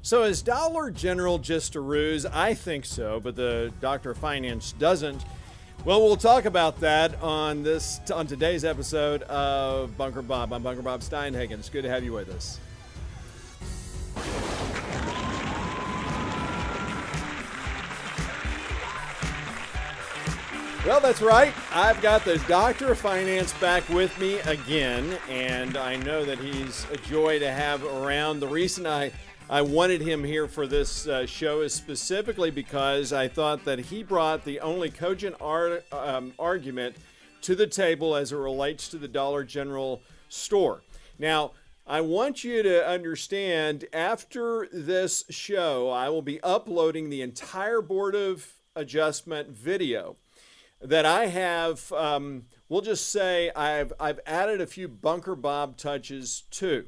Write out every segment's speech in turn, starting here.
So is Dollar General just a ruse? I think so, but the Doctor of Finance doesn't. Well, we'll talk about that on today's episode of Bunker Bob. I'm Bunker Bob Steinhagen. It's good to have you with us. Well, that's right. I've got the Doctor of Finance back with me again, and I know that he's a joy to have around. The reason I wanted him here for this show is specifically because I thought that he brought the only cogent argument to the table as it relates to the Dollar General store. Now, I want you to understand, after this show, I will be uploading the entire Board of Adjustment video that I have. We'll just say I've added a few Bunker Bob touches too.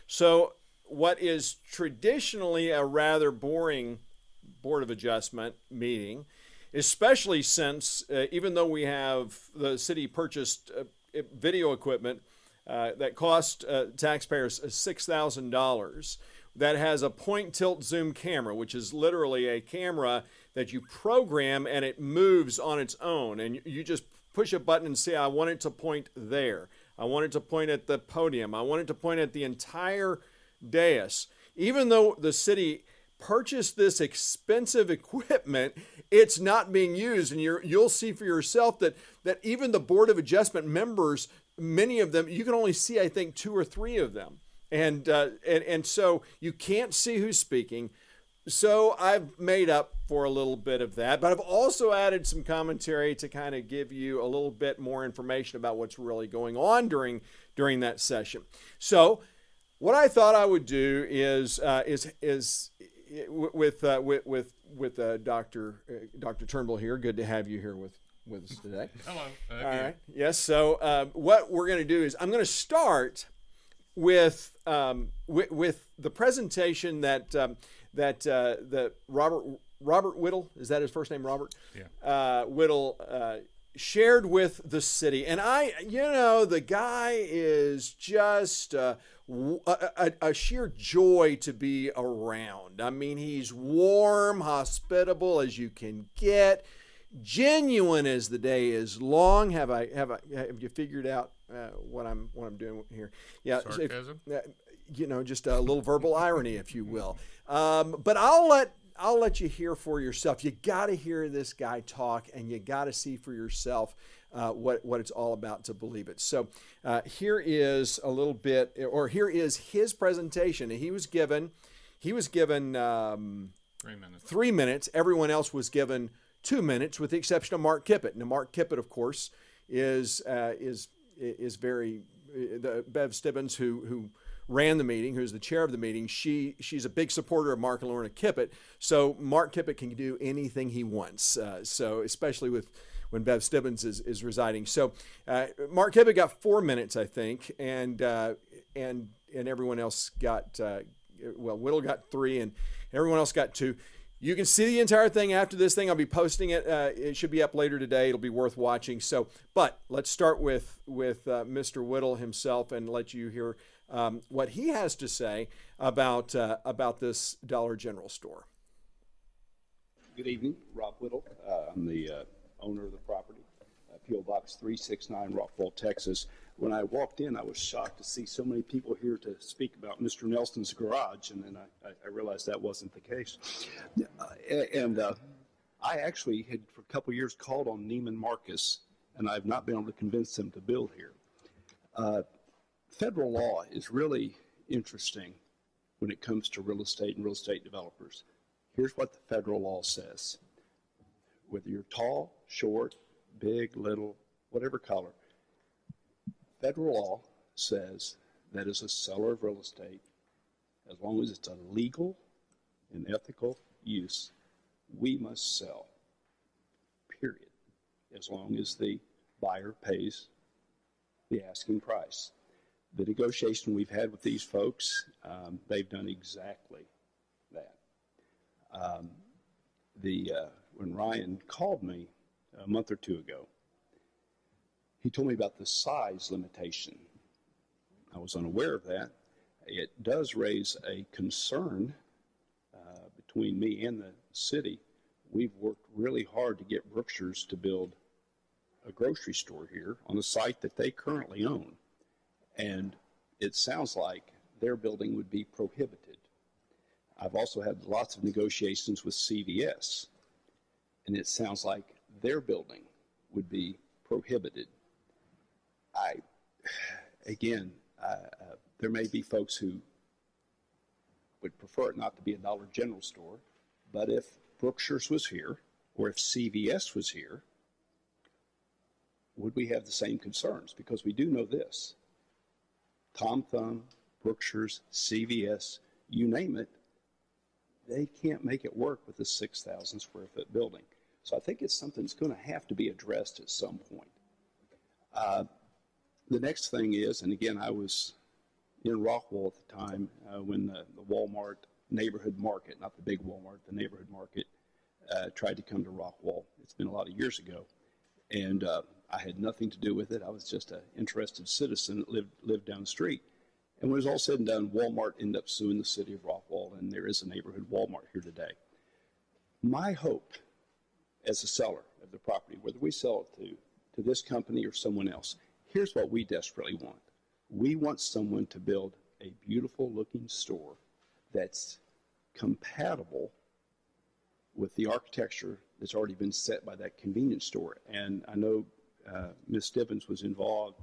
So what is traditionally a rather boring Board of Adjustment meeting, especially since even though we have the city purchased video equipment that cost taxpayers $6,000, that has a point tilt zoom camera, which is literally a camera that you program and it moves on its own. And you just push a button and say, I want it to point there. I want it to point at the podium. I want it to point at the entire dais. Even though the city purchased this expensive equipment, it's not being used. And you'll see for yourself that even the Board of Adjustment members, many of them, you can only see, I think, 2 or 3 of them. And so you can't see who's speaking. So I've made up for a little bit of that, but I've also added some commentary to kind of give you a little bit more information about what's really going on during that session. So what I thought I would do is with Dr. Turnbull here. Good to have you here with us today. Hello. All right. Yes. So what we're going to do is I'm going to start with the presentation that Robert Whittle, is that his first name, Robert? Yeah. Whittle shared with the city, and the guy is just a sheer joy to be around. I mean, he's warm, hospitable as you can get, genuine as the day is long. Have you figured out what I'm doing here? Yeah, sarcasm. Just a little verbal irony, if you will. But I'll let you hear for yourself. You got to hear this guy talk, and you got to see for yourself what it's all about to believe it. So here is a little bit, or here is his presentation. He was given 3 minutes. 3 minutes. Everyone else was given 2 minutes, with the exception of Mark Kippett. Now, Mark Kippett, of course, is very Bev Stibbons, who ran the meeting, who's the chair of the meeting. She's a big supporter of Mark and Lorna Kippett. So Mark Kippett can do anything he wants. So especially when Bev Stibbons is residing. So Mark Kippett got 4 minutes, I think, and everyone else got Whittle got 3, and everyone else got 2. You can see the entire thing after this thing. I'll be posting it. It should be up later today. It'll be worth watching. So, but let's start with Mr. Whittle himself and let you hear what he has to say about this Dollar General store. Good evening, Rob Whittle. I'm the owner of the property, P.O. Box 369, Rockville, Texas. When I walked in, I was shocked to see so many people here to speak about Mr. Nelson's garage, and then I realized that wasn't the case. I actually had, for a couple of years, called on Neiman Marcus, and I've not been able to convince them to build here. Federal law is really interesting when it comes to real estate and real estate developers. Here's what the federal law says. Whether you're tall, short, big, little, whatever color, federal law says that as a seller of real estate, as long as it's a legal and ethical use, we must sell, period, as long as the buyer pays the asking price. The negotiation we've had with these folks, they've done exactly that. When Ryan called me a month or 2 ago, he told me about the size limitation. I was unaware of that. It does raise a concern between me and the city, we've worked really hard to get Brookshire's to build a grocery store here on a site that they currently own. And it sounds like their building would be prohibited. I've also had lots of negotiations with CVS, and it sounds like their building would be prohibited. Again, there may be folks who would prefer it not to be a Dollar General store, but if Brookshire's was here, or if CVS was here, would we have the same concerns? Because we do know this. Tom Thumb, Brookshire's, CVS, you name it, they can't make it work with a 6,000 square foot building. So I think it's something that's going to have to be addressed at some point. The next thing is, and again, I was in Rockwall at the time when the Walmart neighborhood market, not the big Walmart, the neighborhood market, tried to come to Rockwall. It's been a lot of years ago. And I had nothing to do with it. I was just an interested citizen that lived down the street. And when it was all said and done, Walmart ended up suing the city of Rockwall, and there is a neighborhood Walmart here today. My hope as a seller of the property, whether we sell it to this company or someone else, here's what we desperately want. We want someone to build a beautiful looking store that's compatible with the architecture that's already been set by that convenience store. And I know Ms. Stibbins was involved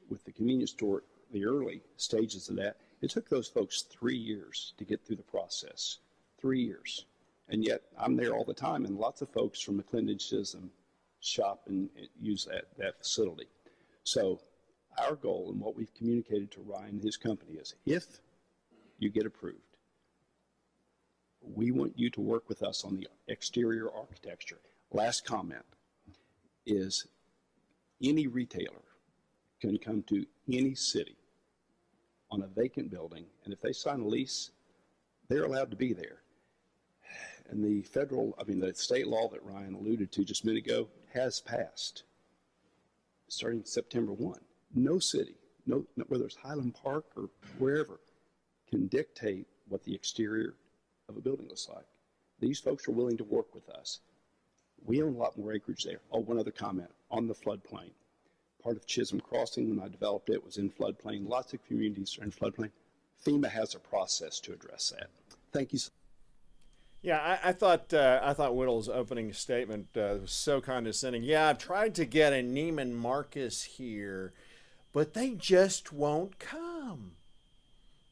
with the convenience store, the early stages of that. It took those folks 3 years to get through the process, 3 years. And yet I'm there all the time, and lots of folks from McClendon Chisholm shop and use that facility. So our goal and what we've communicated to Ryan and his company is, if you get approved, we want you to work with us on the exterior architecture. Last comment is, any retailer can come to any city on a vacant building, and if they sign a lease, they're allowed to be there. And the the state law that Ryan alluded to just a minute ago has passed, starting September 1. No city, whether it's Highland Park or wherever, can dictate what the exterior of a building looks like. These folks are willing to work with us. We own a lot more acreage there. Oh, one other comment on the floodplain. Part of Chisholm Crossing, when I developed it, was in floodplain. Lots of communities are in floodplain. FEMA has a process to address that. Thank you. Yeah, I thought Whittle's opening statement was so condescending. Yeah, I've tried to get a Neiman Marcus here, but they just won't come.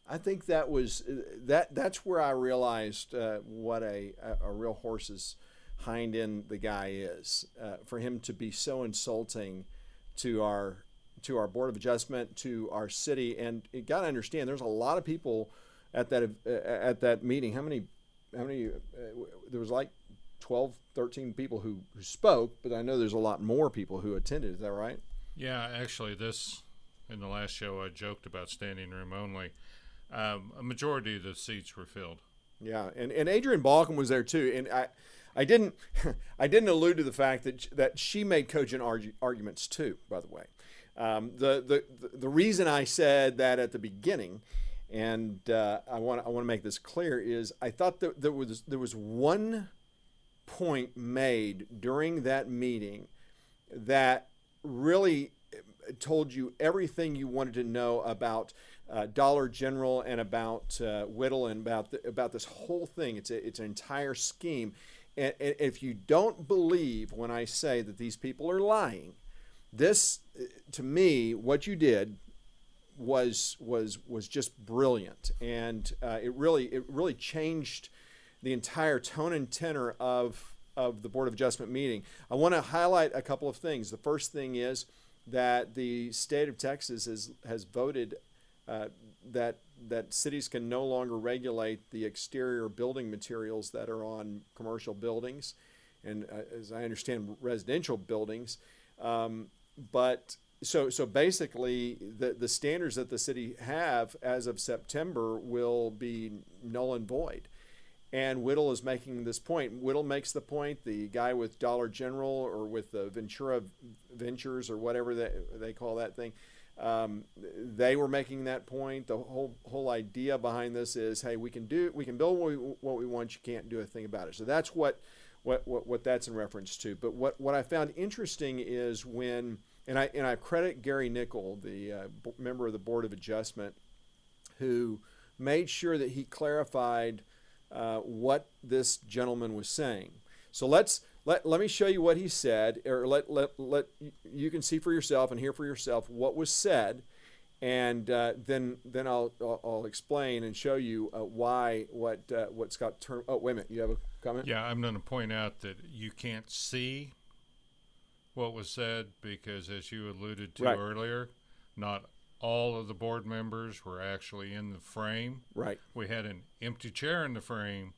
I think that was that's where I realized what a real horse's hind end the guy is. For him to be so insulting to our Board of Adjustment, to our city, and you got to understand, there's a lot of people at that meeting. How many? There was like 12, 13 people who spoke, but I know there's a lot more people who attended. Is that right? Yeah, actually, in the last show, I joked about standing room only. A majority of the seats were filled. Yeah, and Adrienne Balkin was there too, and I didn't allude to the fact that she made cogent arguments too. By the way, the reason I said that at the beginning, and I want to make this clear, is I thought that there was one point made during that meeting that really told you everything you wanted to know about Dollar General and about Whittle and about this whole thing. It's an entire scheme. And if you don't believe when I say that these people are lying, this, to me, what you did was just brilliant, and it really changed the entire tone and tenor of the Board of Adjustment meeting. I want to highlight a couple of things. The first thing is that the state of Texas has voted that cities can no longer regulate the exterior building materials that are on commercial buildings, and as I understand, residential buildings. But so basically, the standards that the city have as of September will be null and void. And Whittle is making this point. Whittle makes the point. The guy with Dollar General or with the Ventura Ventures or whatever they call that thing, They were making that point. The whole idea behind this is, hey, we can build what we want. You can't do a thing about it. So that's what that's in reference to. But what I found interesting is when, and I credit Gary Nickel, the member of the Board of Adjustment, who made sure that he clarified what this gentleman was saying. So let me show you what he said, or let you can see for yourself and hear for yourself what was said, and then I'll explain and show you why what Scott Turnbull. Oh, wait a minute, you have a comment? Yeah, I'm going to point out that you can't see what was said because, as you alluded to earlier, not all of the board members were actually in the frame. Right. We had an empty chair in the frame,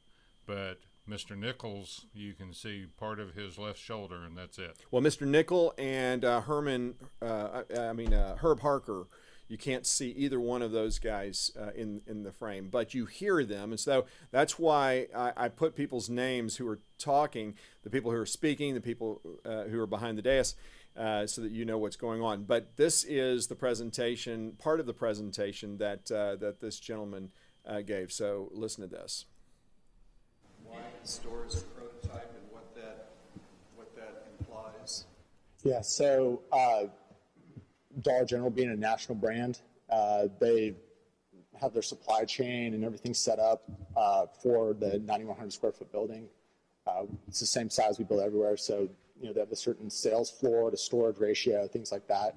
but Mr. Nichols, you can see part of his left shoulder, and that's it. Well, Mr. Nickel and Herb Harker, you can't see either one of those guys in the frame, but you hear them, and so that's why I put people's names who are talking, the people who are speaking, the people who are behind the dais, so that you know what's going on. But this is the presentation, part of the presentation that this gentleman gave. So listen to this. Why store is a prototype and what that implies? Yeah, so Dollar General being a national brand, they have their supply chain and everything set up for the 9,100 square foot building. It's the same size we build everywhere, so they have a certain sales floor to storage ratio, things like that.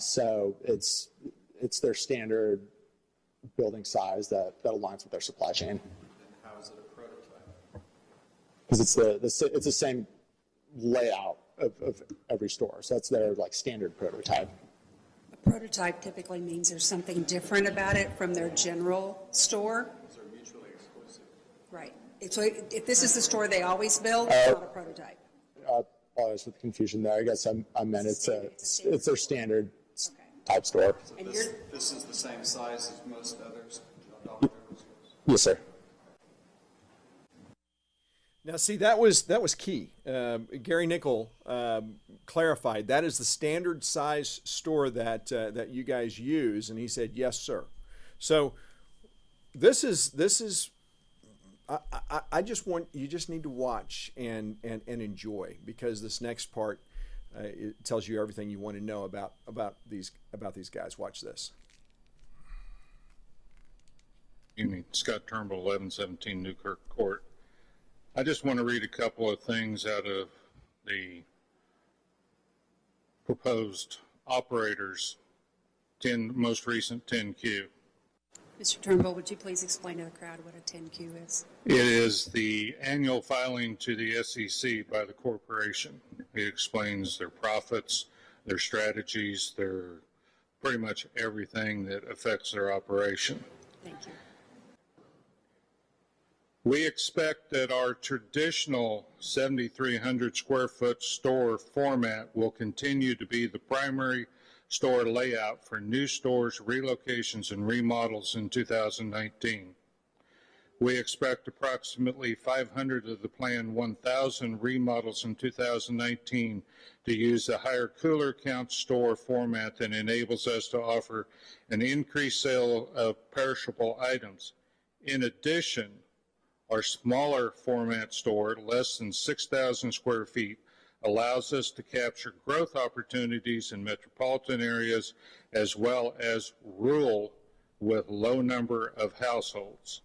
So it's their standard building size that aligns with their supply chain. And how is it a prototype? Because it's the same layout of every store, so that's their standard prototype. A prototype typically means there's something different about it from their general store. Those are mutually exclusive. Right. So if this is the store they always build, it's not a prototype. Apologies for the confusion there. I guess I meant it's their standard type store. So And this is the same size as most others? Yes, sir. Now, see, that was key. Gary Nickel clarified that is the standard size store that you guys use, and he said, yes, sir. So this is. I just want you just need to watch and enjoy, because this next part it tells you everything you want to know about these guys. Watch this. Evening, Scott Turnbull, 1117 Newkirk Court. I just want to read a couple of things out of the proposed operators' most recent 10Q. Mr. Turnbull, would you please explain to the crowd what a 10Q is? It is the annual filing to the SEC by the corporation. It explains their profits, their strategies, their pretty much everything that affects their operation. Thank you. We expect that our traditional 7,300 square foot store format will continue to be the primary store layout for new stores, relocations, and remodels in 2019. We expect approximately 500 of the planned 1,000 remodels in 2019 to use a higher cooler count store format that enables us to offer an increased sale of perishable items. In addition, our smaller format store, less than 6,000 square feet, allows us to capture growth opportunities in metropolitan areas as well as rural with low number of households.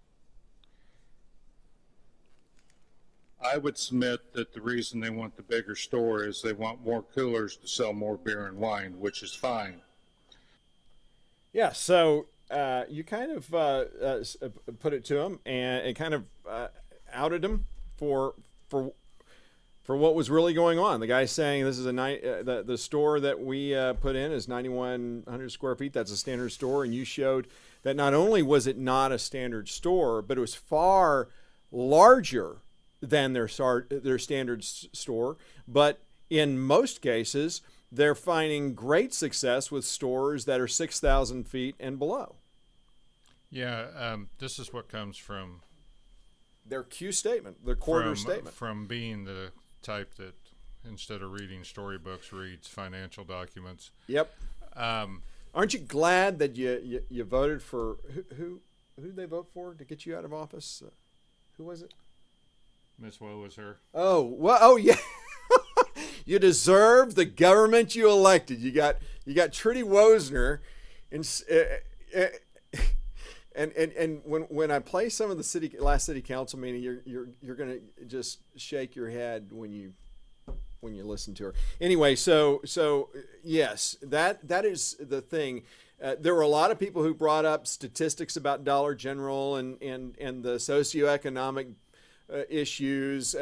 I would submit that the reason they want the bigger store is they want more coolers to sell more beer and wine, which is fine. Yeah, so you kind of put it to him and kind of outed him for what was really going on. The guy's saying this is the store that we put in is 9,100 square feet. That's a standard store, and you showed that not only was it not a standard store, but it was far larger than their standard store. But in most cases, they're finding great success with stores that are 6,000 feet and below. Yeah, this is what comes from their Q statement, their quarter statement. From being the type that instead of reading storybooks reads financial documents. Yep. Aren't you glad that you voted for who did they vote for to get you out of office? Who was it? Miss Woe was her. Oh, well, oh yeah. You deserve the government you elected. You got Trudy Wosner, and when I play some of the last city council meeting, you're gonna just shake your head when you listen to her. Anyway, so yes, that is the thing. There were a lot of people who brought up statistics about Dollar General and the socioeconomic issues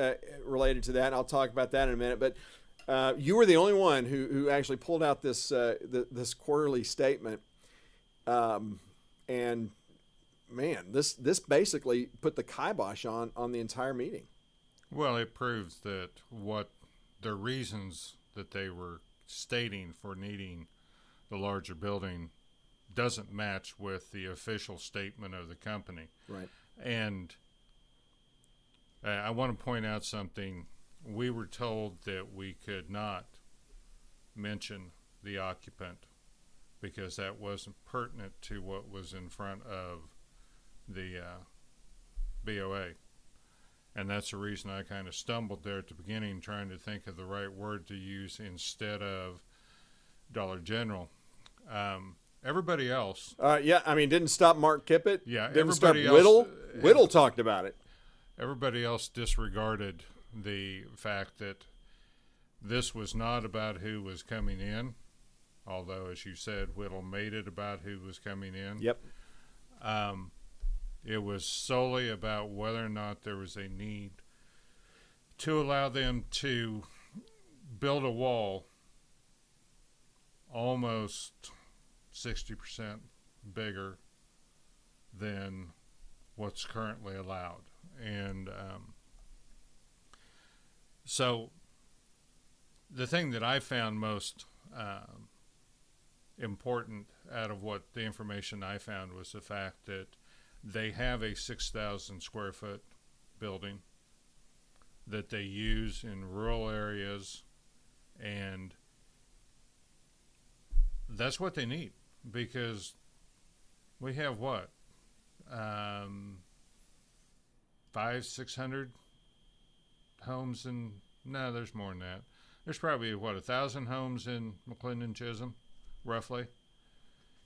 related to that. And I'll talk about that in a minute. But you were the only one who actually pulled out this this quarterly statement, and man, this basically put the kibosh on the entire meeting. Well, it proves that what the reasons that they were stating for needing the larger building doesn't match with the official statement of the company. Right. And I want to point out something. We were told that we could not mention the occupant because that wasn't pertinent to what was in front of the BOA. And that's the reason I kind of stumbled there at the beginning, trying to think of the right word to use instead of Dollar General. Everybody else. Yeah, I mean, didn't stop Mark Kippett. Yeah, didn't stop everybody else. Whittle. Whittle talked about it. Everybody else disregarded the fact that this was not about who was coming in, although, as you said, Whittle made it about who was coming in. Yep. It was solely about whether or not there was a need to allow them to build a wall almost 60% bigger than what's currently allowed. And so the thing that I found most important out of what the information I found was the fact that they have a 6,000 square foot building that they use in rural areas, and that's what they need, because we have what, 500-600 homes in, no, there's more than that. There's probably what, 1,000 homes in McClendon Chisholm, roughly,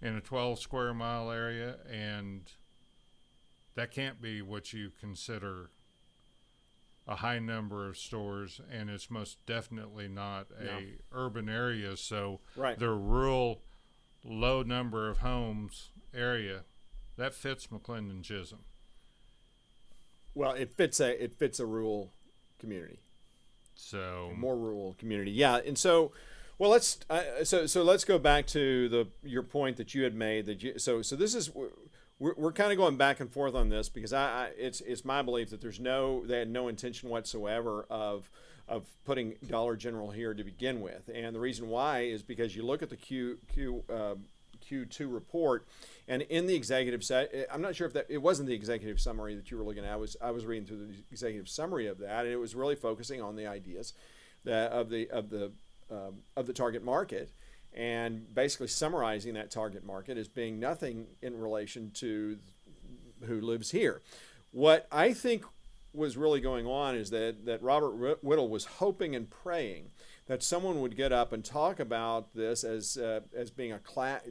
in a 12 square mile area, and that can't be what you consider a high number of stores, and it's most definitely not a urban area. So right. The rural, low number of homes area, that fits McClendon Chisholm. Well, it fits a rural community. So a more rural community, yeah. And so, well, let's go back to your point that you had made. So this is. We're kind of going back and forth on this because it's my belief that they had no intention whatsoever of putting Dollar General here to begin with, and the reason why is because you look at the Q2 report, and in the executive I'm not sure if it wasn't the executive summary that you were looking at. I was reading through the executive summary of that, and it was really focusing on the ideas of the target market, and basically summarizing that target market as being nothing in relation to who lives here. What I think was really going on is that Robert Whittle was hoping and praying that someone would get up and talk about this as being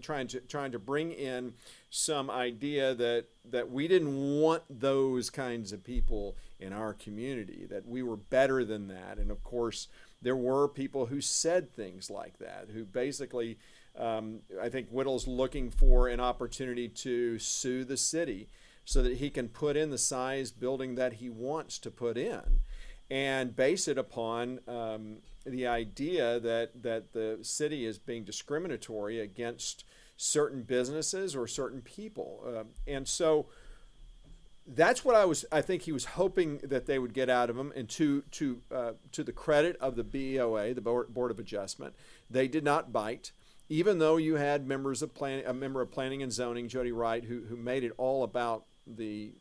trying to bring in some idea that we didn't want those kinds of people in our community, that we were better than that. And of course, there were people who said things like that, who basically, I think Whittle's looking for an opportunity to sue the city so that he can put in the size building that he wants to put in, and base it upon the idea that the city is being discriminatory against certain businesses or certain people. And so that's what I think he was hoping that they would get out of him. And to the credit of the BOA, the Board of Adjustment, they did not bite, even though you had a member of Planning and Zoning, Jody Wright, who made it all about the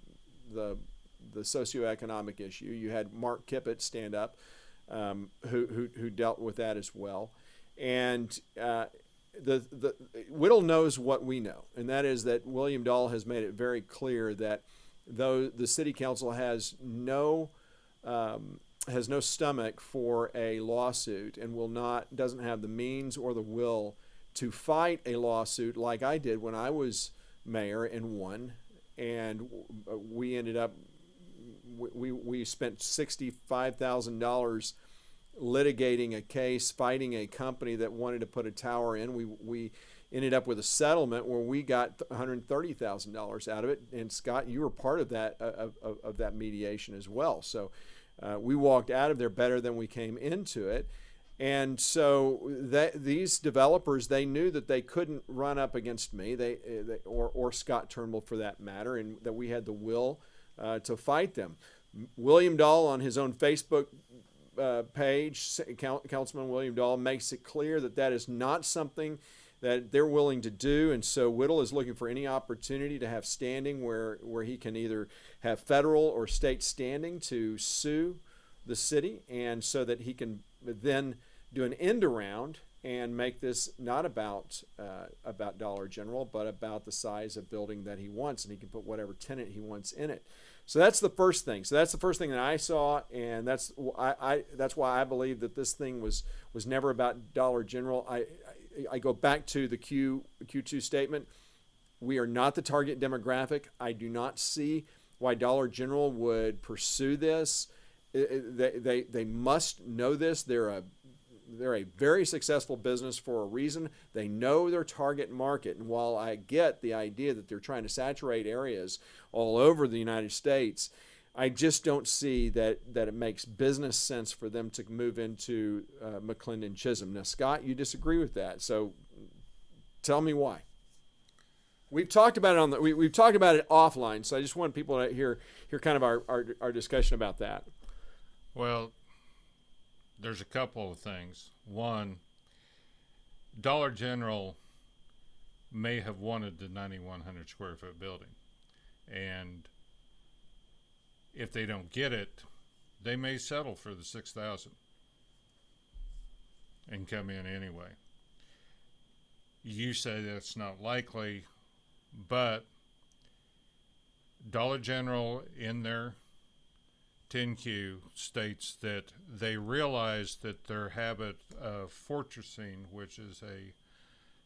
socioeconomic issue. You had Mark Kippett stand up, who dealt with that as well, and the Whittle knows what we know, and that is that William Dahl has made it very clear that though the city council has no stomach for a lawsuit and doesn't have the means or the will to fight a lawsuit like I did when I was mayor and won, and we ended up we spent $65,000 litigating a case, fighting a company that wanted to put a tower in. We ended up with a settlement where we got $130,000 out of it. And Scott, you were part of that of that mediation as well. So we walked out of there better than we came into it. And so these developers, they knew that they couldn't run up against me, or Scott Turnbull for that matter, and that we had the will to fight them. William Dahl on his own Facebook page, Councilman William Dahl, makes it clear that that is not something that they're willing to do, and so Whittle is looking for any opportunity to have standing where he can either have federal or state standing to sue the city, and so that he can then do an end around and make this not about Dollar General, but about the size of building that he wants, and he can put whatever tenant he wants in it. So that's the first thing. So that's the first thing that I saw, and that's why I believe that this thing was never about Dollar General. I go back to the Q2 statement. We are not the target demographic. I do not see why Dollar General would pursue this. They must know this. They're a very successful business for a reason. They know their target market. And while I get the idea that they're trying to saturate areas all over the United States, I just don't see that it makes business sense for them to move into McClendon Chisholm. Now, Scott, you disagree with that. So tell me why. We've talked about it we've talked about it offline. So I just want people to hear kind of our discussion about that. Well, there's a couple of things. One, Dollar General may have wanted the 9,100 square foot building, and if they don't get it, they may settle for the 6,000 and come in anyway. You say that's not likely, but Dollar General in their 10Q states that they realize that their habit of fortressing, which is a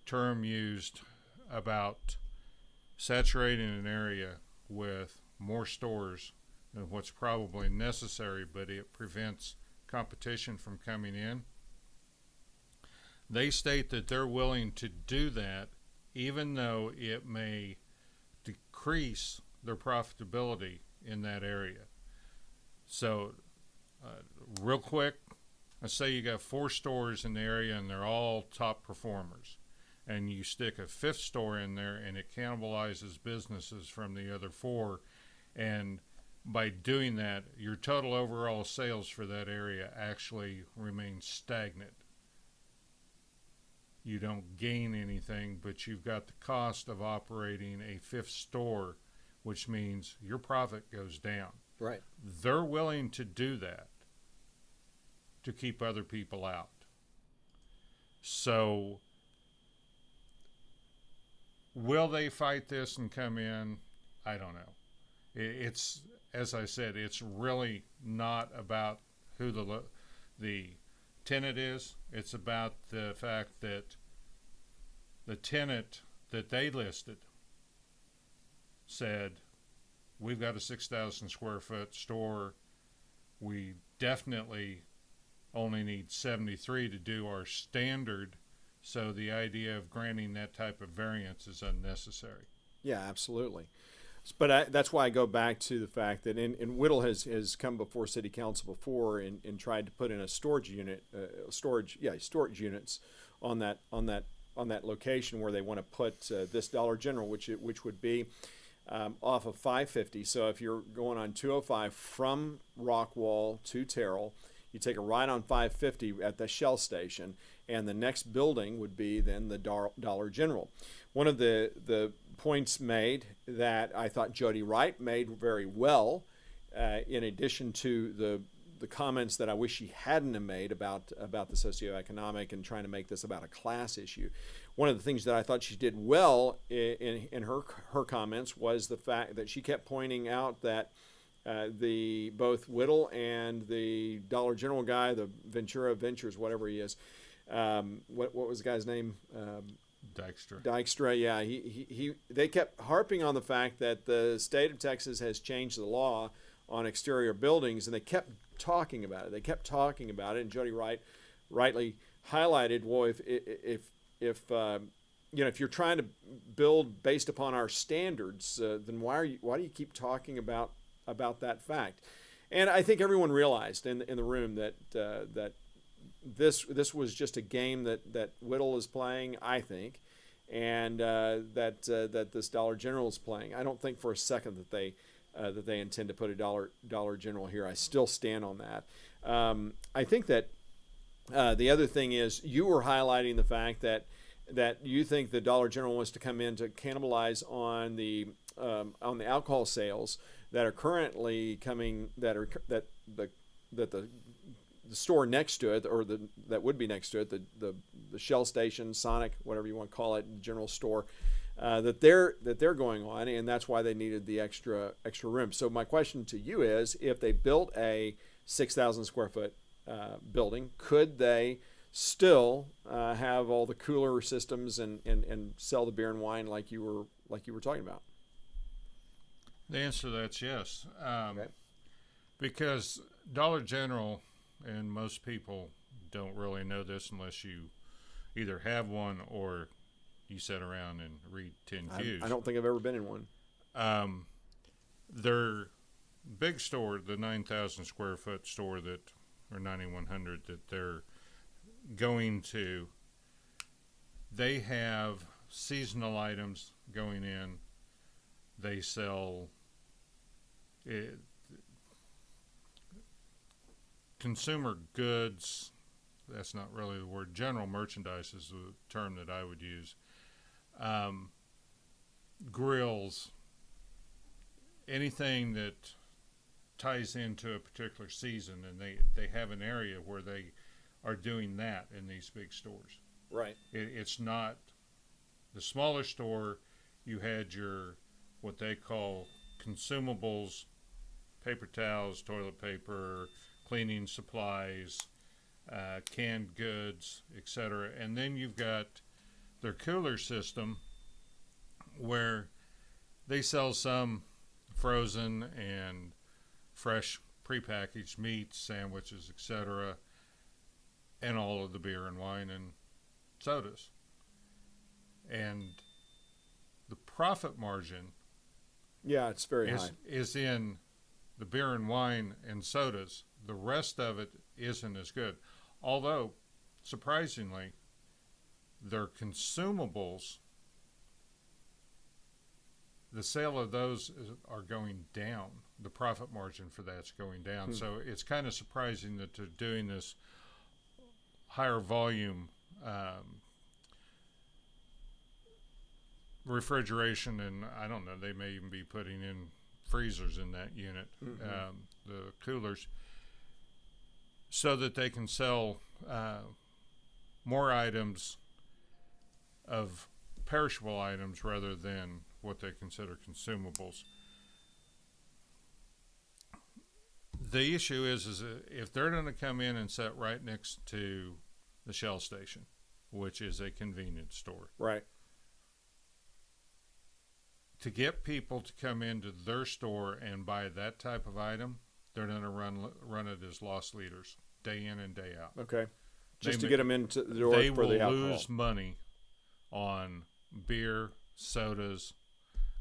term used about saturating an area with more stores than what's probably necessary, but it prevents competition from coming in. They state that they're willing to do that even though it may decrease their profitability in that area. So, real quick, let's say you got 4 stores in the area and they're all top performers, and you stick a 5th store in there and it cannibalizes businesses from the other 4, and by doing that, your total overall sales for that area actually remains stagnant. You don't gain anything, but you've got the cost of operating a 5th store, which means your profit goes down. Right. They're willing to do that to keep other people out. So, will they fight this and come in? I don't know. It's, as I said, it's really not about who the tenant is. It's about the fact that the tenant that they listed said, we've got a 6,000 square foot store. We definitely only need 73 to do our standard. So the idea of granting that type of variance is unnecessary. Yeah, absolutely. But that's why I go back to the fact that and Whittle has come before City Council before and tried to put in a storage unit, storage units on that location where they want to put this Dollar General, which would be off of 550. So if you're going on 205 from Rockwall to Terrell, you take a right on 550 at the Shell station, and the next building would be then the Dollar General. One of the points made that I thought Jody Wright made very well, in addition to the the comments that I wish she hadn't have made about the socioeconomic and trying to make this about a class issue. One of the things that I thought she did well in her comments was the fact that she kept pointing out that both Whittle and the Dollar General guy, the Ventura Ventures, whatever he is, what was the guy's name? Dykstra, yeah. They kept harping on the fact that the state of Texas has changed the law on exterior buildings, and they kept talking about it. And Jody rightly highlighted, well, if you're trying to build based upon our standards, then why do you keep talking about that fact? And I think everyone realized in the room that this was just a game that Whittle is playing, I think, and that this Dollar General is playing. I don't think for a second that they intend to put a Dollar General here. I still stand on that. I think that the other thing is you were highlighting the fact that you think the Dollar General wants to come in to cannibalize on the alcohol sales that are currently coming, that the store next to it, or that would be next to it, the Shell station, Sonic, whatever you want to call it, general store, that they're going on, and that's why they needed the extra room. So my question to you is, if they built a 6,000 square foot building, could they still have all the cooler systems and sell the beer and wine like you were talking about? The answer to that's yes. Okay. Because Dollar General, and most people don't really know this unless you either have one or you sit around and read 10 Qs. I don't think I've ever been in one. Their big store, the 9,000 square foot store or 9,100 that they're going to, they have seasonal items going in. They sell consumer goods. That's not really the word. General merchandise is the term that I would use. Grills, anything that ties into a particular season, and they have an area where they are doing that in these big stores. Right. It's not the smaller store. You had your what they call consumables, paper towels, toilet paper, cleaning supplies, canned goods, etc. And then you've got their cooler system where they sell some frozen and fresh prepackaged meats, sandwiches, etc., and all of the beer and wine and sodas. And the profit margin, yeah, it's very high, is in the beer and wine and sodas. The rest of it isn't as good. Although, surprisingly, their consumables, the sale of those are going down. The profit margin for that's going down. So it's kind of surprising that they're doing this higher volume refrigeration, and I don't know, they may even be putting in freezers in that unit, the coolers, so that they can sell more items of perishable items rather than what they consider consumables. The issue is if they're going to come in and sit right next to the Shell station, which is a convenience store, right, to get people to come into their store and buy that type of item, they're going to run it as loss leaders day in and day out. Okay, just to get them into the door for the alcohol. They will lose money on beer, sodas.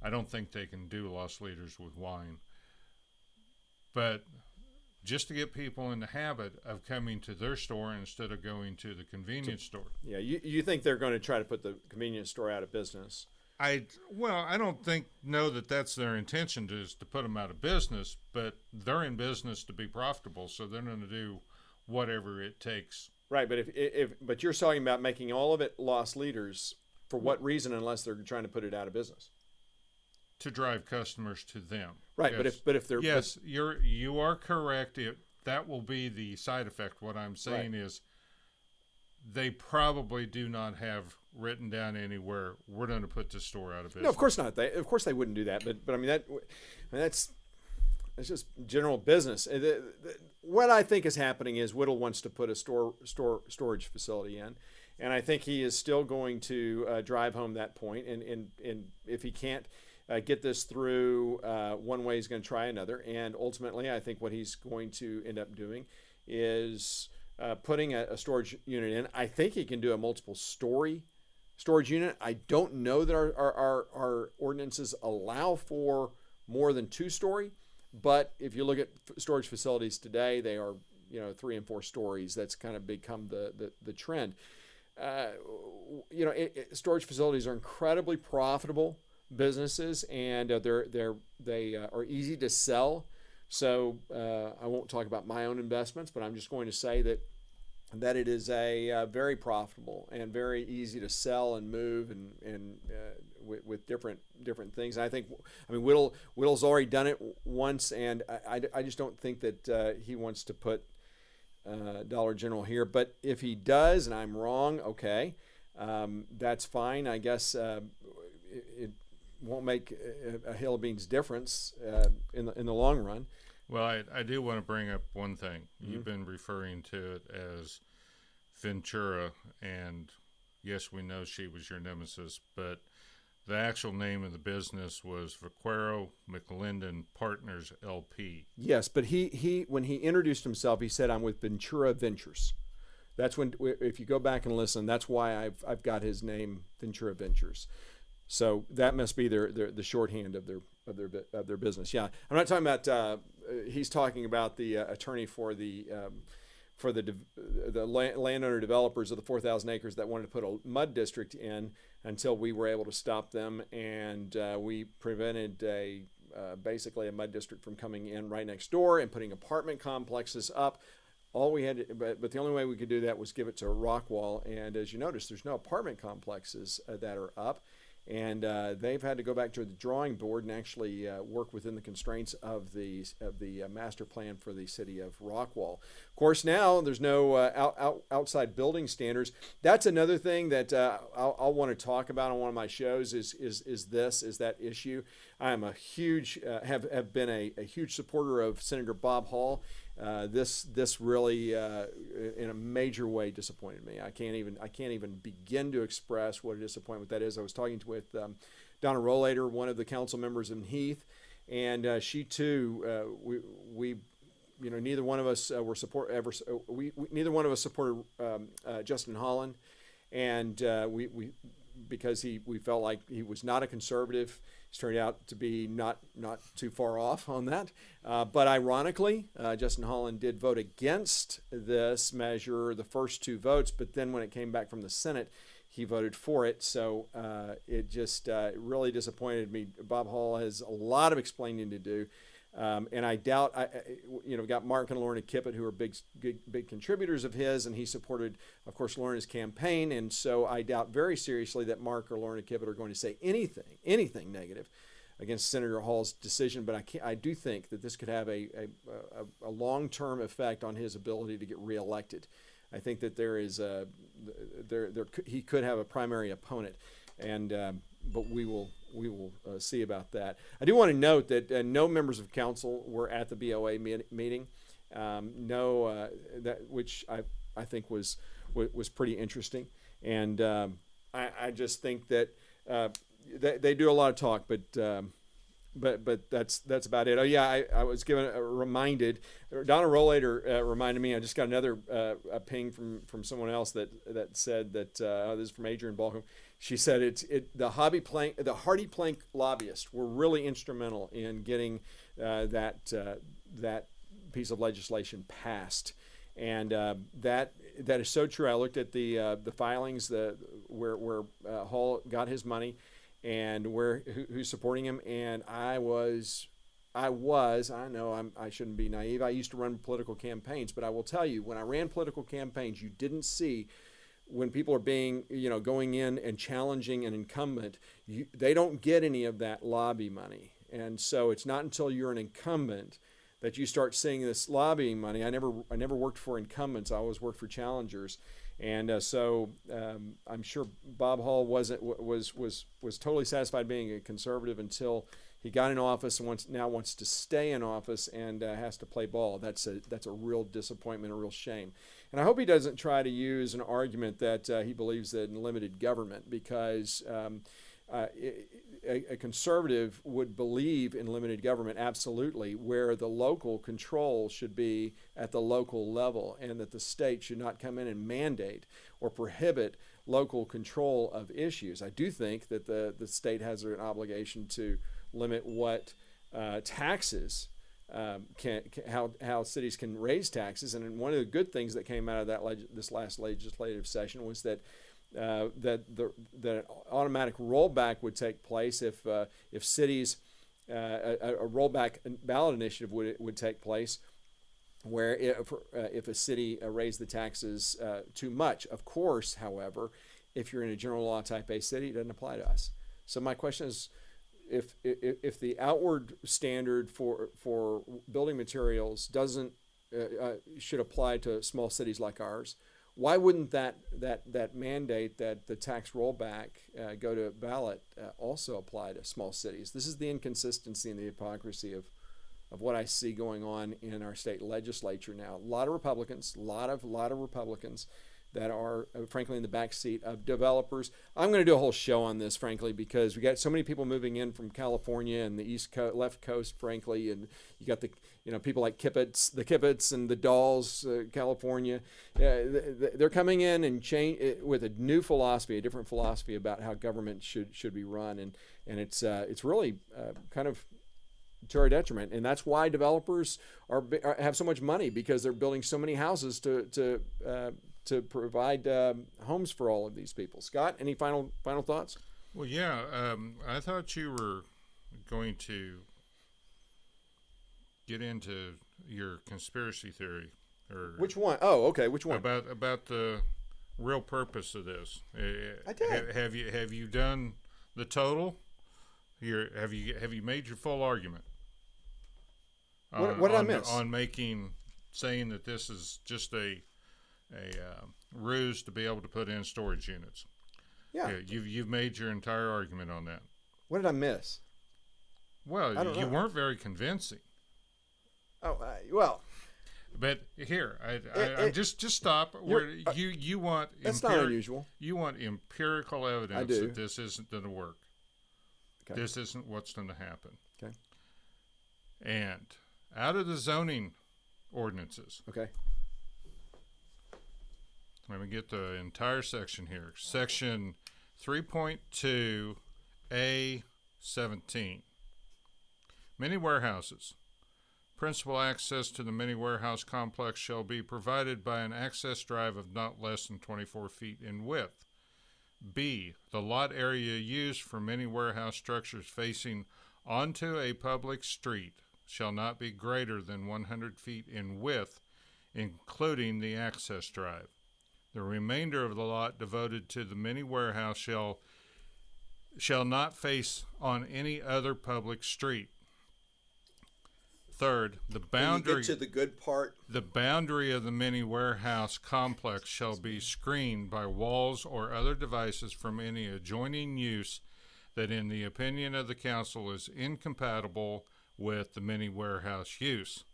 I don't think they can do loss leaders with wine, but just to get people in the habit of coming to their store instead of going to the convenience store. Yeah, you think they're going to try to put the convenience store out of business? I don't know that that's their intention to put them out of business, but they're in business to be profitable, so they're going to do whatever it takes. Right, but you're talking about making all of it loss leaders for what reason, unless they're trying to put it out of business? To drive customers to them. Right, yes. but if they're you are correct. that will be the side effect. What I'm saying is they probably do not have written down anywhere, we're going to put this store out of business. No, of course not. Of course they wouldn't do that. But I mean, that's just general business. What I think is happening is Whittle wants to put a storage facility in, and I think he is still going to drive home that point. And if he can't get this through one way, he's going to try another. And ultimately, I think what he's going to end up doing is putting a storage unit in. I think he can do a multiple story storage unit. I don't know that our ordinances allow for more than 2-story, but if you look at storage facilities today, they are 3 and 4 stories. That's kind of become the trend. Storage facilities are incredibly profitable businesses, and they are easy to sell. So I won't talk about my own investments, but I'm just going to say that it is a very profitable and very easy to sell and move and with different things. And I mean, Whittle's already done it once, and I just don't think that he wants to put Dollar General here. But if he does, and I'm wrong, okay, that's fine. I guess it won't make a hill of beans difference in the long run. Well, I do want to bring up one thing. Mm-hmm. You've been referring to it as Ventura, and yes, we know she was your nemesis, but the actual name of the business was Vaquero McLendon Partners LP. Yes, but he when he introduced himself, he said, "I'm with Ventura Ventures." That's when, if you go back and listen, that's why I've got his name, Ventura Ventures. So that must be the shorthand of their business. Yeah, I'm not talking about. He's talking about the attorney for the landowner developers of the 4,000 acres that wanted to put a mud district in until we were able to stop them, and we prevented basically a mud district from coming in right next door and putting apartment complexes up. All we had, but the only way we could do that was give it to Rockwall, and as you notice, there's no apartment complexes that are up. And they've had to go back to the drawing board and actually work within the constraints of the master plan for the city of Rockwall. Of course, now there's no outside building standards. That's another thing that I'll want to talk about on one of my shows. Is that issue? I am a huge have been a huge supporter of Senator Bob Hall. This really in a major way disappointed me. I can't even begin to express what a disappointment that is. I was talking with Donna Rollator, one of the council members in Heath, and she too. We neither one of us neither one of us supported Justin Holland, and we because we felt like he was not a conservative. He's turned out to be not too far off on that. But ironically, Justin Holland did vote against this measure, the first 2 votes, but then when it came back from the Senate, he voted for it. So it just really disappointed me. Bob Hall has a lot of explaining to do. And I doubt, got Mark and Lorna Kippett, who are big contributors of his, and he supported, of course, Lorna's campaign. And so I doubt very seriously that Mark or Lorna Kippett are going to say anything negative against Senator Hall's decision. But I do think that this could have a long-term effect on his ability to get reelected. I think that there is he could have a primary opponent, and but we will see about that. I do want to note that no members of council were at the BOA meeting. Which I think was pretty interesting, and I just think that they do a lot of talk, but that's about it. Oh yeah, I was reminded. Donna Rollator reminded me. I just got another a ping from someone else that said that this is from Adrian Balcom. She said the Hardy Plank lobbyists were really instrumental in getting that piece of legislation passed, and that is so true. I looked at the filings where Hall got his money, and who's supporting him, and I know I shouldn't be naive. I used to run political campaigns, but I will tell you, when I ran political campaigns, you didn't see. When people are being, going in and challenging an incumbent, they don't get any of that lobby money. And so it's not until you're an incumbent that you start seeing this lobbying money. I never worked for incumbents. I always worked for challengers, and so I'm sure Bob Hall was totally satisfied being a conservative until he got in office and now wants to stay in office and has to play ball. That's a real disappointment, a real shame. And I hope he doesn't try to use an argument that he believes that in limited government, because a conservative would believe in limited government, absolutely, where the local control should be at the local level, and that the state should not come in and mandate or prohibit local control of issues. I do think that the state has an obligation to limit what taxes how cities can raise taxes. And one of the good things that came out of this last legislative session was that that automatic rollback would take place if cities a rollback ballot initiative would take place, where if a city raised the taxes too much. Of course, however, if you're in a general law type A city, it doesn't apply to us. So my question is, if the outward standard for building materials doesn't should apply to small cities like ours, why wouldn't that mandate that the tax rollback go to ballot also apply to small cities? This is the inconsistency and the hypocrisy of what I see going on in our state legislature now. A lot of Republicans, a lot of Republicans that are frankly in the back seat of developers. I'm going to do a whole show on this, frankly, because we got so many people moving in from California and the East Coast, left coast, frankly, and you got the people like the Kippets and the Dolls, California. They're coming in and change with a new philosophy, a different philosophy about how government should be run, and it's really kind of to our detriment, and that's why developers have so much money, because they're building so many houses to provide homes for all of these people. Scott, any final thoughts? Well, yeah, I thought you were going to get into your conspiracy theory. Or which one? Oh, okay. Which one? About the real purpose of this. I did. Have you done the total? Have you made your full argument? What did I miss? On saying that this is just a ruse to be able to put in storage units. Yeah. You've made your entire argument on that. What did I miss? Well, you weren't very convincing. Oh, well. But here, just stop. You want that's not unusual. You want empirical evidence that this isn't going to work. Okay. This isn't what's going to happen. Okay. And out of the zoning ordinances. Okay. Let me get the entire section here. Section 3.2A17. Many warehouses. Principal access to the mini warehouse complex shall be provided by an access drive of not less than 24 feet in width. B. The lot area used for many warehouse structures facing onto a public street shall not be greater than 100 feet in width, including the access drive. The remainder of the lot devoted to the mini warehouse shall not face on any other public street. Third, the boundary. Can you get to the good part? The boundary of the mini warehouse complex shall be screened by walls or other devices from any adjoining use that, in the opinion of the council, is incompatible with the mini warehouse use.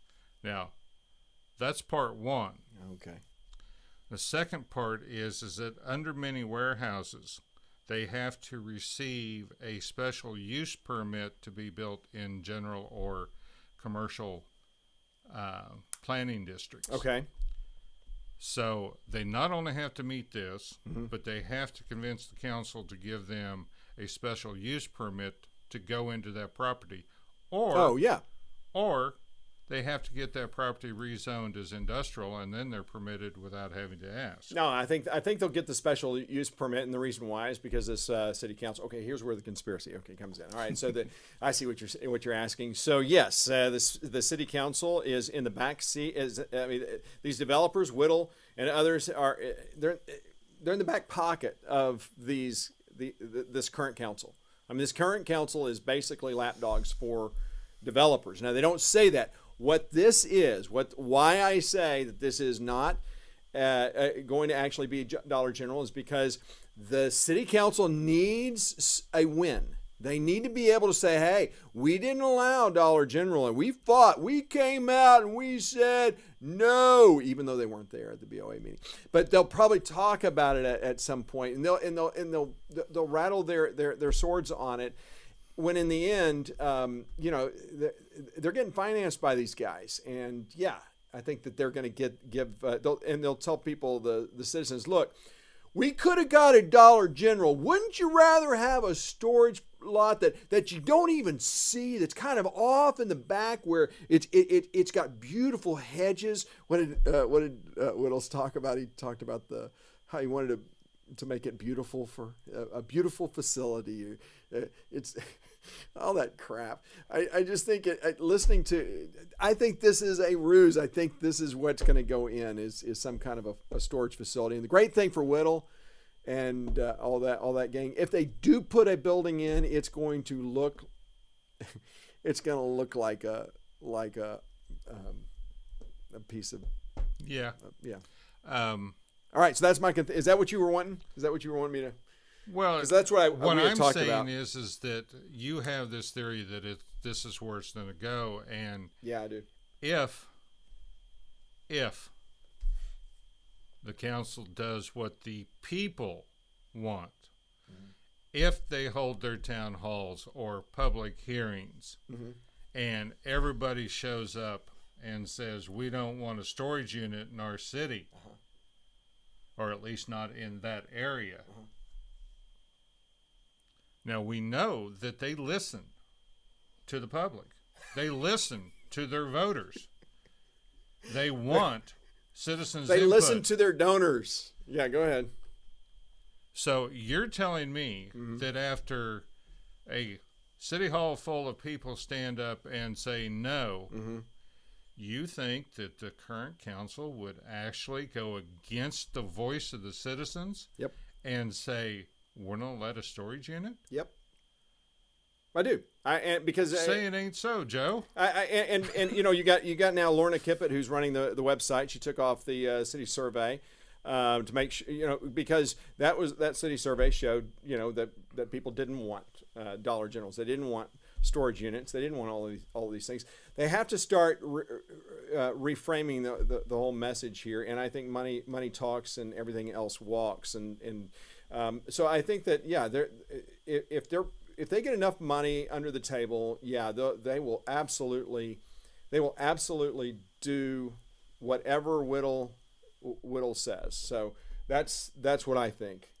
Now, that's part one. Okay. The second part is that under many warehouses, they have to receive a special use permit to be built in general or commercial planning districts. Okay. So they not only have to meet this, but they have to convince the council to give them a special use permit to go into that property. Or they have to get that property rezoned as industrial, and then they're permitted without having to ask. No, I think they'll get the special use permit, and the reason why is because this city council. Okay, here's where the conspiracy comes in. All right, so I see what you're asking. So yes, the city council is in the back seat. These developers, Whittle and others they're in the back pocket of this current council. I mean, this current council is basically lapdogs for developers. Now, they don't say that. what this is, why I say that this is not going to actually be a Dollar General is because the city council needs a win. They need to be able to say, hey, we didn't allow Dollar General, and we fought. We came out and we said no, even though they weren't there at the BOA meeting. But they'll probably talk about it at some point, and they'll rattle their swords on it. When in the end, they're getting financed by these guys, and yeah, I think that they're going to they'll tell people, the citizens, look, we could have got a Dollar General. Wouldn't you rather have a storage lot that you don't even see, that's kind of off in the back, where it's got beautiful hedges? What did Whittles talk about? He talked about how he wanted to make it beautiful, for a beautiful facility. It's all that crap. I just think I think this is a ruse. I think this is what's going to go in is some kind of a storage facility. And the great thing for Whittle and all that gang, if they do put a building in, it's going to look like a piece of all right, so that's my. Is that what you were wanting? Is that what you were wanting me to? Well, because that's what I'm saying about. is that you have this theory that this is where it's going to go, and yeah, I do. If the council does what the people want, if they hold their town halls or public hearings, and everybody shows up and says, we don't want a storage unit in our city, or at least not in that area. Now, we know that they listen to the public. They listen to their voters. They want citizens' input. They listen to their donors. Yeah, go ahead. So you're telling me that after a city hall full of people stand up and say no, you think that the current council would actually go against the voice of the citizens? Yep. And say, we're not let a storage unit? Yep. I do. Say it ain't so, Joe. And you got now Lorna Kippett, who's running the website. She took off the city survey to make sure, because that city survey showed that people didn't want Dollar Generals. They didn't want storage units. They didn't want all these things. They have to start reframing the whole message here. And I think money talks and everything else walks. And so I think that if they get enough money under the table, they will absolutely do whatever Whittle says. So that's what I think.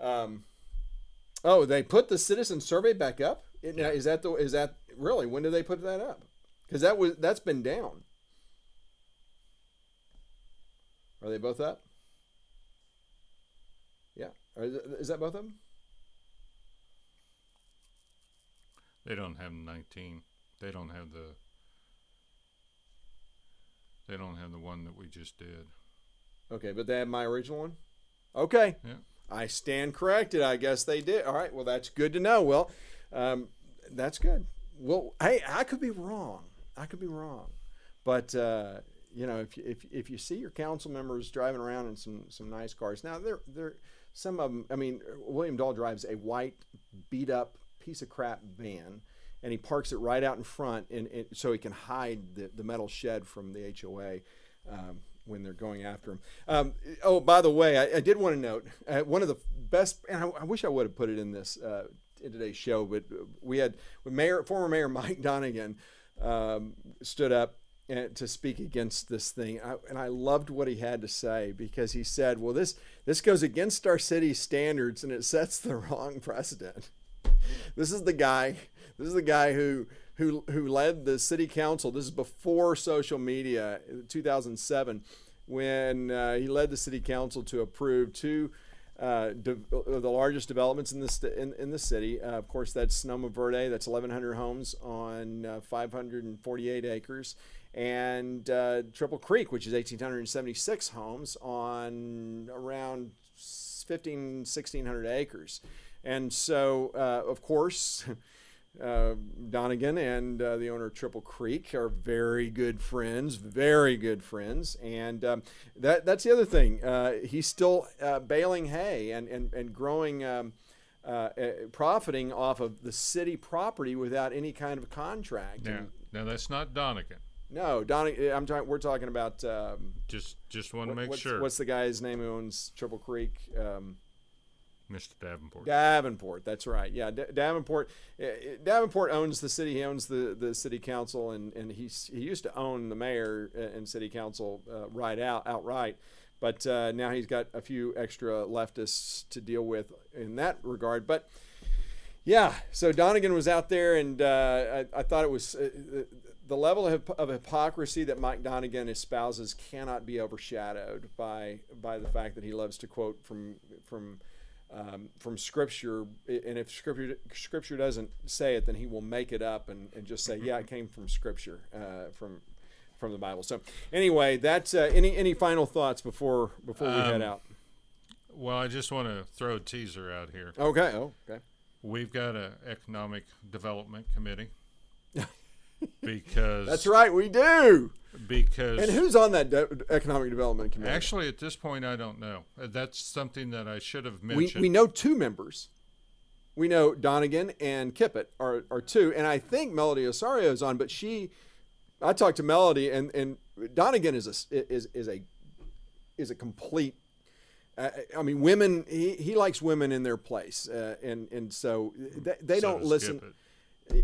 They put the citizen survey back up. Is that really, when did they put that up? Because that's been down. Are they both up? Yeah. Is that both of them? They don't have 19. They don't have the one that we just did. Okay, but they have my original one? Okay. Yeah. I stand corrected. I guess they did. All right. Well, that's good to know. Well, that's good. Well, hey, I could be wrong. But if you see your council members driving around in some nice cars, now they're some of them. I mean, William Dahl drives a white beat up piece of crap van, and he parks it right out in front, so he can hide the metal shed from the HOA. When they're going after him. By the way, I did want to note one of the best, and I wish I would have put it in this in today's show, but we had former Mayor Mike Donegan stood up to speak against this thing, and I loved what he had to say, because he said, "Well, this goes against our city's standards, and it sets the wrong precedent." This is the guy who led the city council. This is before social media, 2007, when he led the city council to approve two the largest developments in the city. Of course, that's Sonoma Verde. That's 1,100 homes on 548 acres, and Triple Creek, which is 1,876 homes on around 1,600 acres. And so, of course, Donegan and the owner of Triple Creek are very good friends, and that's the other thing. He's still baling hay and growing, profiting off of the city property without any kind of contract. Now that's not Donegan. No, Donegan. We're talking about. Just want to make sure. What's the guy's name who owns Triple Creek? Mr. Davenport. Davenport, that's right. Yeah, Davenport. Davenport owns the city. He owns the city council, and he used to own the mayor and city council outright. But now he's got a few extra leftists to deal with in that regard. But yeah, so Donegan was out there, and I thought it was the level of hypocrisy that Mike Donegan espouses cannot be overshadowed by the fact that he loves to quote from Scripture, and if Scripture doesn't say it, then he will make it up and just say, yeah, it came from Scripture, from the Bible. So anyway, that's any final thoughts before we head out? Well, I just want to throw a teaser out here. Okay. Oh, okay. We've got an economic development committee. Because that's right, we do. And who's on that economic development committee? Actually, at this point, I don't know. That's something that I should have mentioned. We know two members. We know Donegan and Kippett are two, and I think Melody Osario is on. But I talked to Melody, and Donegan is a complete. I mean, women. He likes women in their place, and so they don't listen. Kippett.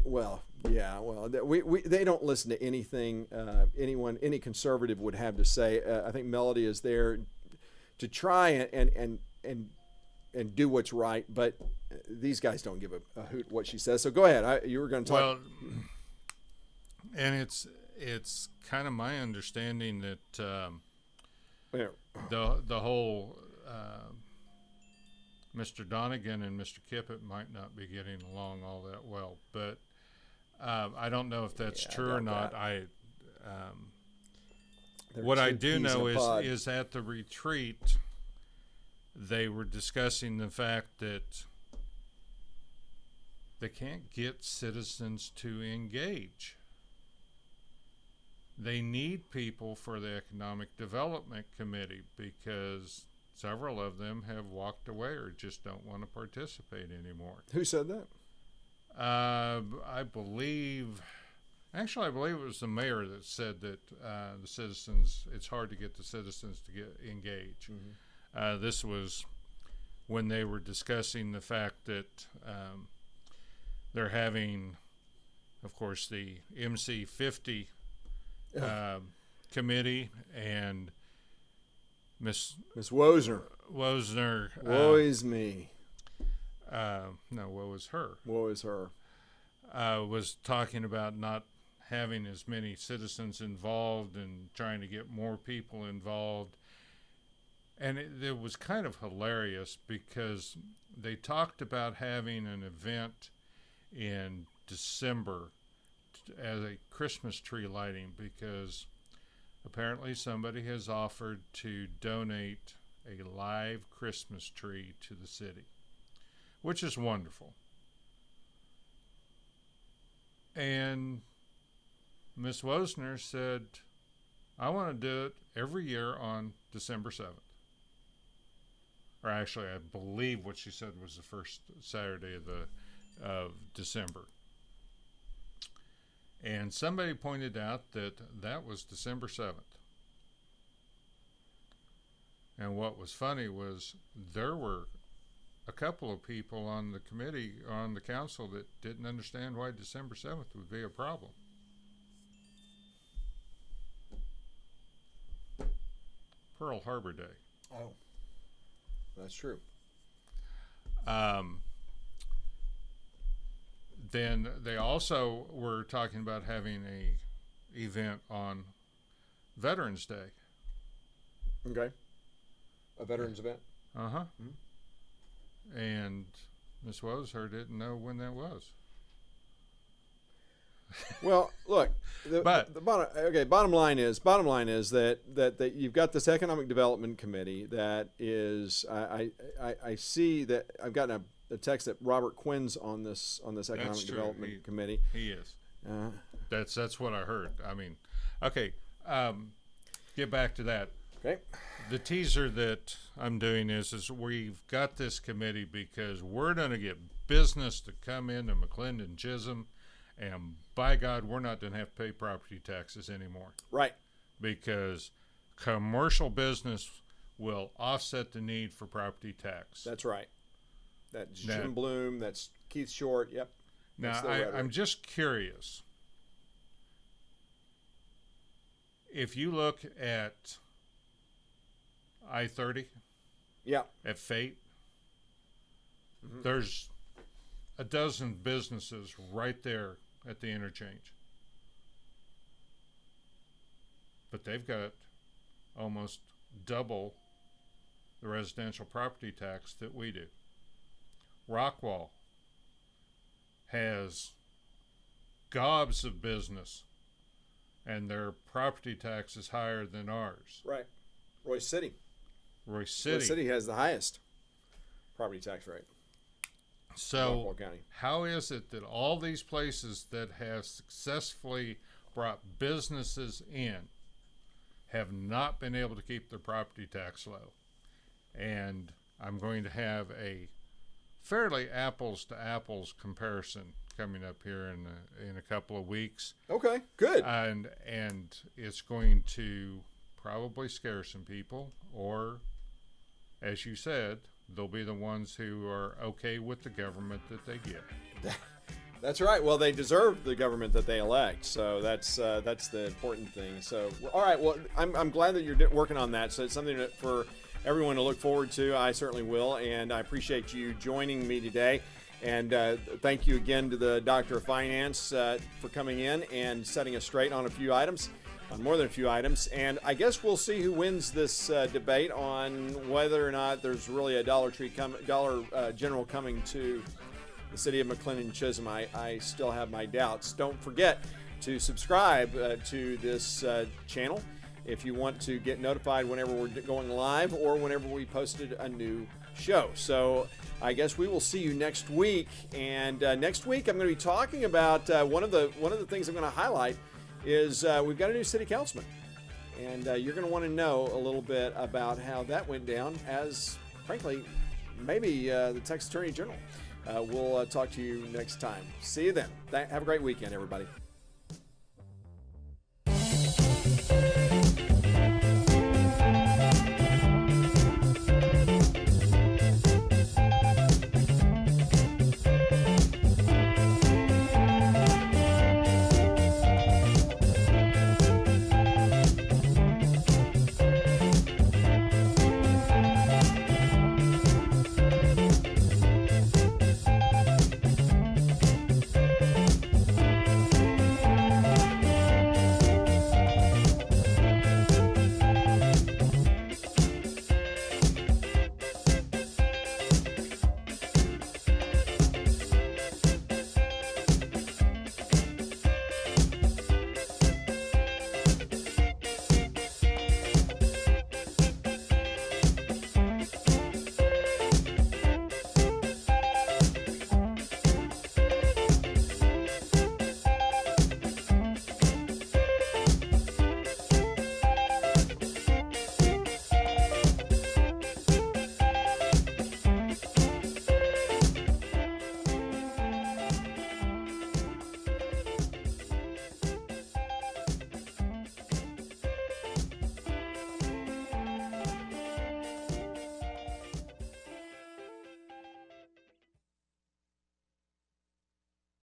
Well, yeah. Well, they don't listen to anything any conservative would have to say. I think Melody is there to try and do what's right, but these guys don't give a hoot what she says. So go ahead. You were going to talk. Well, and it's kind of my understanding that the whole Mr. Donegan and Mr. Kippett might not be getting along all that well, but I don't know if that's true or not. What I do know is at the retreat, they were discussing the fact that they can't get citizens to engage. They need people for the Economic Development Committee because several of them have walked away or just don't want to participate anymore. Who said that? I believe it was the mayor that said that the citizens, it's hard to get the citizens to get engaged. Mm-hmm. This was when they were discussing the fact that they're having, of course, the MC50 committee, and Miss Wozner. Woe is me. No, woe is her. Woe is her. Was talking about not having as many citizens involved and trying to get more people involved. And it was kind of hilarious because they talked about having an event in December as a Christmas tree lighting because apparently somebody has offered to donate a live Christmas tree to the city, which is wonderful. And Miss Wozner said, I want to do it every year on December 7th. Or actually, I believe what she said was the first Saturday of December. And somebody pointed out that was December 7th. And what was funny was there were a couple of people on the committee, on the council, that didn't understand why December 7th would be a problem. Pearl Harbor Day. Oh, that's true. Then they also were talking about having a event on Veterans Day. Okay. A veterans event? Uh-huh. Mm-hmm. And Miss Wozer didn't know when that was. Well, look, the bottom line is that you've got this economic development committee that is, I see that I've gotten the text that Robert Quinn's on this economic development committee. He is. That's what I heard. I mean, okay. Get back to that. Okay. The teaser that I'm doing is we've got this committee because we're going to get business to come into McClendon and Chisholm, and by God, we're not going to have to pay property taxes anymore. Right. Because commercial business will offset the need for property tax. That's right. That's Jim Bloom. That's Keith Short. Yep. Now, I'm just curious. If you look at I-30, yeah, at Fate, there's a dozen businesses right there at the interchange. But they've got almost double the residential property tax that we do. Rockwall has gobs of business, and their property tax is higher than ours. Right. Roy City has the highest property tax rate. So how is it that all these places that have successfully brought businesses in have not been able to keep their property tax low? And I'm going to have a fairly apples to apples comparison coming up here in a couple of weeks. Okay, good. And it's going to probably scare some people, or as you said, they'll be the ones who are okay with the government that they get. That's right. Well, they deserve the government that they elect, so that's the important thing. So, all right. Well, I'm glad that you're working on that. So it's something that for everyone to look forward to. I certainly will, and I appreciate you joining me today. And thank you again to the Doctor of Finance for coming in and setting us straight on a few items, on more than a few items. And I guess we'll see who wins this debate on whether or not there's really a Dollar General coming to the city of McClendon Chisholm. I still have my doubts. Don't forget to subscribe to this channel if you want to get notified whenever we're going live or whenever we posted a new show. So I guess we will see you next week. And next week I'm going to be talking about one of the things I'm going to highlight is we've got a new city councilman, and you're going to want to know a little bit about how that went down, as frankly maybe the Texas Attorney General. We'll talk to you next time. See you then. Have a great weekend, everybody.